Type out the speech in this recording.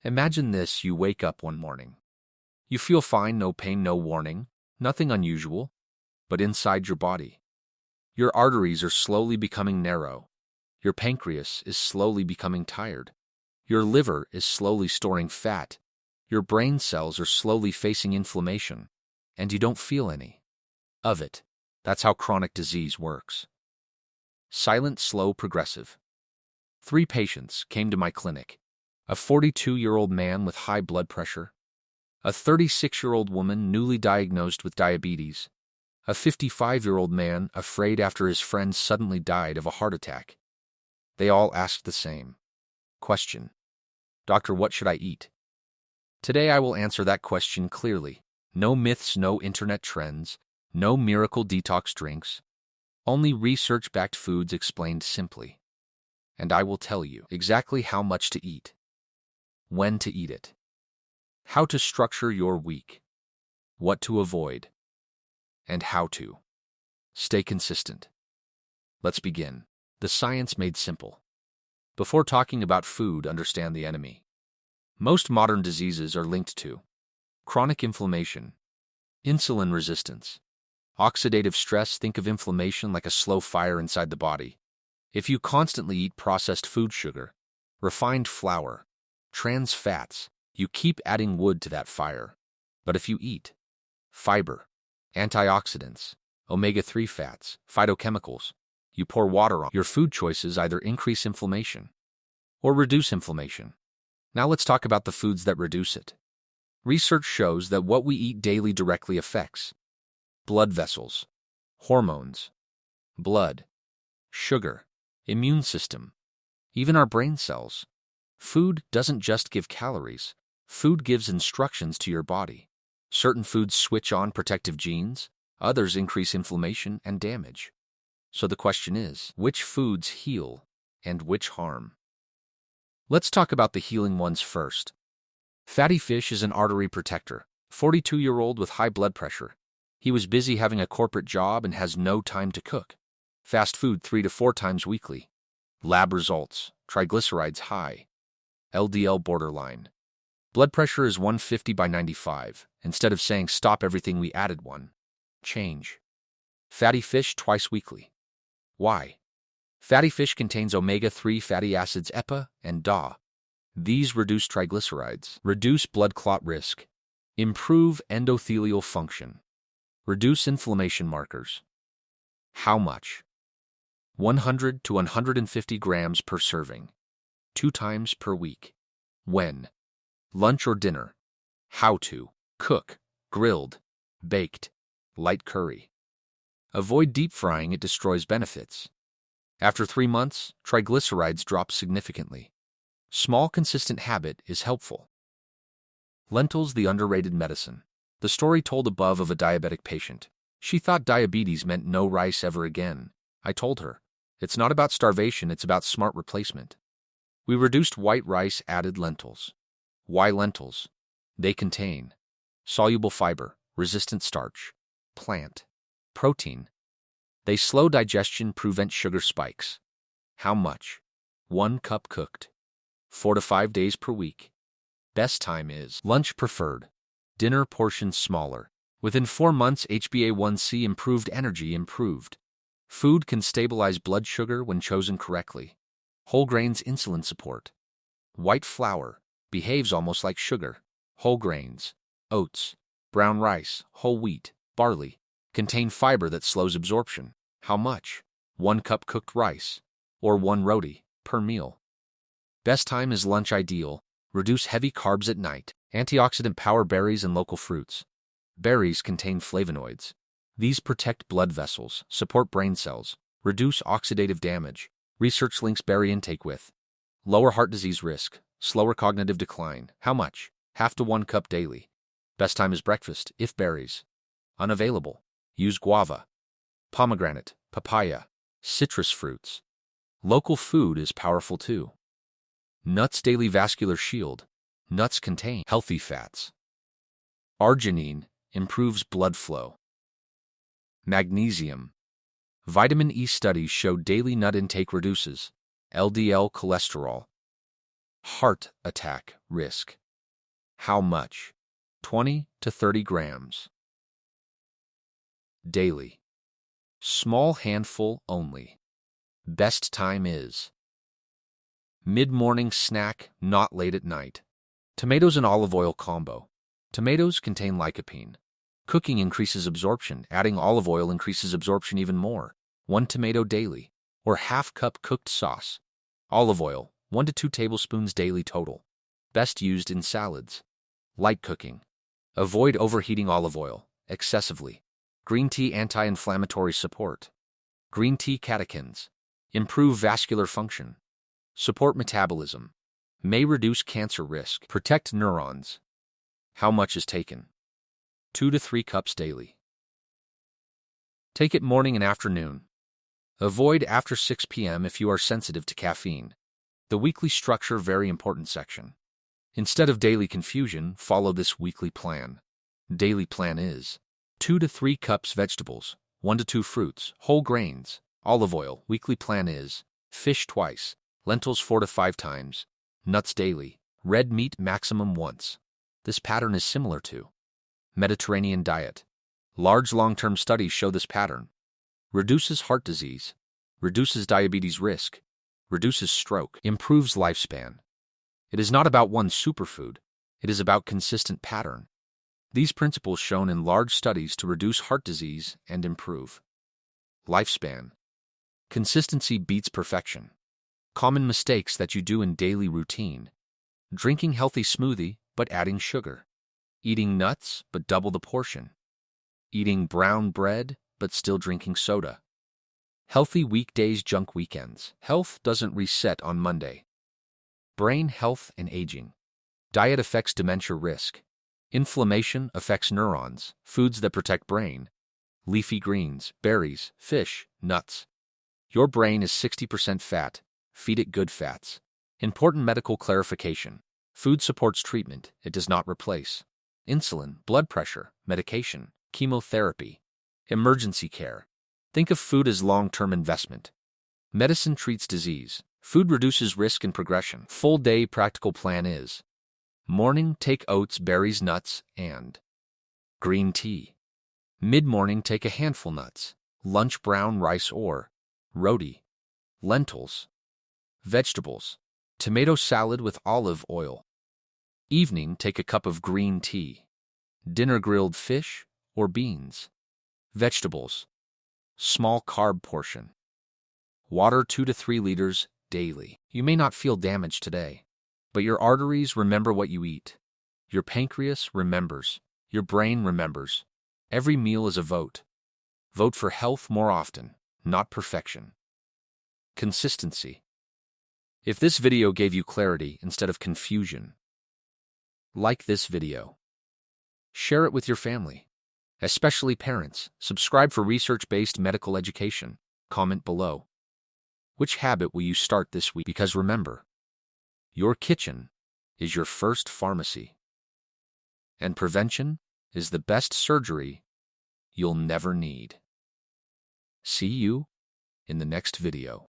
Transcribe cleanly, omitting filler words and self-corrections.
Imagine this: you wake up one morning. You feel fine, no pain, no warning, nothing unusual, but inside your body, your arteries are slowly becoming narrow. Your pancreas is slowly becoming tired. Your liver is slowly storing fat. Your brain cells are slowly facing inflammation, and you don't feel any of it. That's how chronic disease works. Silent, slow, progressive. 3 patients came to my clinic: a 42-year-old man with high blood pressure, a 36-year-old woman newly diagnosed with diabetes, a 55-year-old man afraid after his friend suddenly died of a heart attack. They all asked the same question: "Doctor, what should I eat?" Today I will answer that question clearly. No myths, no internet trends, no miracle detox drinks, only research-backed foods explained simply. And I will tell you exactly how much to eat, when to eat it, how to structure your week, what to avoid, and how to stay consistent. Let's begin. The science made simple. Before talking about food, understand the enemy. Most modern diseases are linked to chronic inflammation, insulin resistance, oxidative stress. Think of inflammation like a slow fire inside the body. If you constantly eat processed food, sugar, refined flour, trans fats, you keep adding wood to that fire. But if you eat fiber, antioxidants, omega-3 fats, phytochemicals, you pour water on. Your food choices either increase inflammation or reduce inflammation. Now let's talk about the foods that reduce it. Research shows that what we eat daily directly affects blood vessels, hormones, blood, sugar, immune system, even our brain cells. Food doesn't just give calories. Food gives instructions to your body. Certain foods switch on protective genes, others increase inflammation and damage. So the question is, which foods heal and which harm? Let's talk about the healing ones first. Fatty fish is an artery protector. 42-year-old with high blood pressure. He was busy having a corporate job and has no time to cook. Fast food 3 to 4 times weekly. Lab results: triglycerides high, LDL borderline. Blood pressure is 150/95. Instead of saying stop everything, we added one. Change. Fatty fish twice weekly. Why? Fatty fish contains omega-3 fatty acids EPA and DA. These reduce triglycerides, reduce blood clot risk, improve endothelial function, reduce inflammation markers. How much? 100 to 150 grams per serving, 2 times per week. When? Lunch or dinner. How to cook: grilled, baked, light curry. Avoid deep frying, it destroys benefits. After 3 months, triglycerides drop significantly. Small, consistent habit is helpful. Lentils, the underrated medicine. The story told above of a diabetic patient. She thought diabetes meant no rice ever again. I told her, it's not about starvation, it's about smart replacement. We reduced white rice, added lentils. Why lentils? They contain soluble fiber, resistant starch, plant protein. They slow digestion, prevent sugar spikes. How much? 1 cup cooked. 4 to 5 days per week. Best time is lunch preferred. Dinner portions smaller. Within 4 months, HbA1c improved, energy improved. Food can stabilize blood sugar when chosen correctly. Whole grains, insulin support. White flour behaves almost like sugar. Whole grains, oats, brown rice, whole wheat, barley, contain fiber that slows absorption. How much? 1 cup cooked rice, or 1 roti, per meal. Best time is lunch ideal. Reduce heavy carbs at night. Antioxidant power: berries and local fruits. Berries contain flavonoids. These protect blood vessels, support brain cells, reduce oxidative damage. Research links berry intake with lower heart disease risk, slower cognitive decline. How much? Half to 1 cup daily. Best time is breakfast, if berries unavailable. Use guava, pomegranate, papaya, citrus fruits. Local food is powerful too. Nuts, daily vascular shield. Nuts contain healthy fats. Arginine improves blood flow. Magnesium. Vitamin E studies show daily nut intake reduces LDL cholesterol. Heart attack risk. How much? 20 to 30 grams. Daily. Small handful only. Best time is mid-morning snack, not late at night. Tomatoes and olive oil combo. Tomatoes contain lycopene. Cooking increases absorption. Adding olive oil increases absorption even more. 1 tomato daily, or half cup cooked sauce. Olive oil, 1 to 2 tablespoons daily total. Best used in salads. Light cooking. Avoid overheating olive oil excessively. Green tea anti-inflammatory support. Green tea catechins. Improve vascular function. Support metabolism. May reduce cancer risk. Protect neurons. How much is taken? 2 to 3 cups daily. Take it morning and afternoon. Avoid after 6 p.m. if you are sensitive to caffeine. The weekly structure, very important section. Instead of daily confusion, follow this weekly plan. Daily plan is 2 to 3 cups vegetables, 1 to 2 fruits, whole grains, olive oil. Weekly plan is fish twice, lentils 4 to 5 times, nuts daily, red meat maximum once. This pattern is similar to Mediterranean diet. Large long-term studies show this pattern. Reduces heart disease, reduces diabetes risk, reduces stroke, improves lifespan. It is not about one superfood. It is about consistent pattern. These principles shown in large studies to reduce heart disease and improve lifespan. Consistency beats perfection. Common mistakes that you do in daily routine. Drinking healthy smoothie, but adding sugar. Eating nuts, but double the portion. Eating brown bread, but still drinking soda. Healthy weekdays, junk weekends. Health doesn't reset on Monday. Brain health and aging. Diet affects dementia risk. Inflammation affects neurons. Foods that protect brain. Leafy greens, berries, fish, nuts. Your brain is 60% fat. Feed it good fats. Important medical clarification. Food supports treatment. It does not replace. Insulin, blood pressure, medication, chemotherapy. Emergency care. Think of food as long-term investment. Medicine treats disease. Food reduces risk and progression. Full day practical plan is morning, take oats, berries, nuts, and green tea. Mid-morning, take a handful nuts. Lunch, brown rice or roti. Lentils. Vegetables. Tomato salad with olive oil. Evening, take a cup of green tea. Dinner, grilled fish or beans. Vegetables. Small carb portion. Water 2 to 3 liters daily. You may not feel damage today, but your arteries remember what you eat. Your pancreas remembers. Your brain remembers. Every meal is a vote. Vote for health more often, not perfection. Consistency. If this video gave you clarity instead of confusion, like this video. Share it with your family, especially parents. Subscribe for research-based medical education. Comment below. Which habit will you start this week? Because remember, your kitchen is your first pharmacy, and prevention is the best surgery you'll never need. See you in the next video.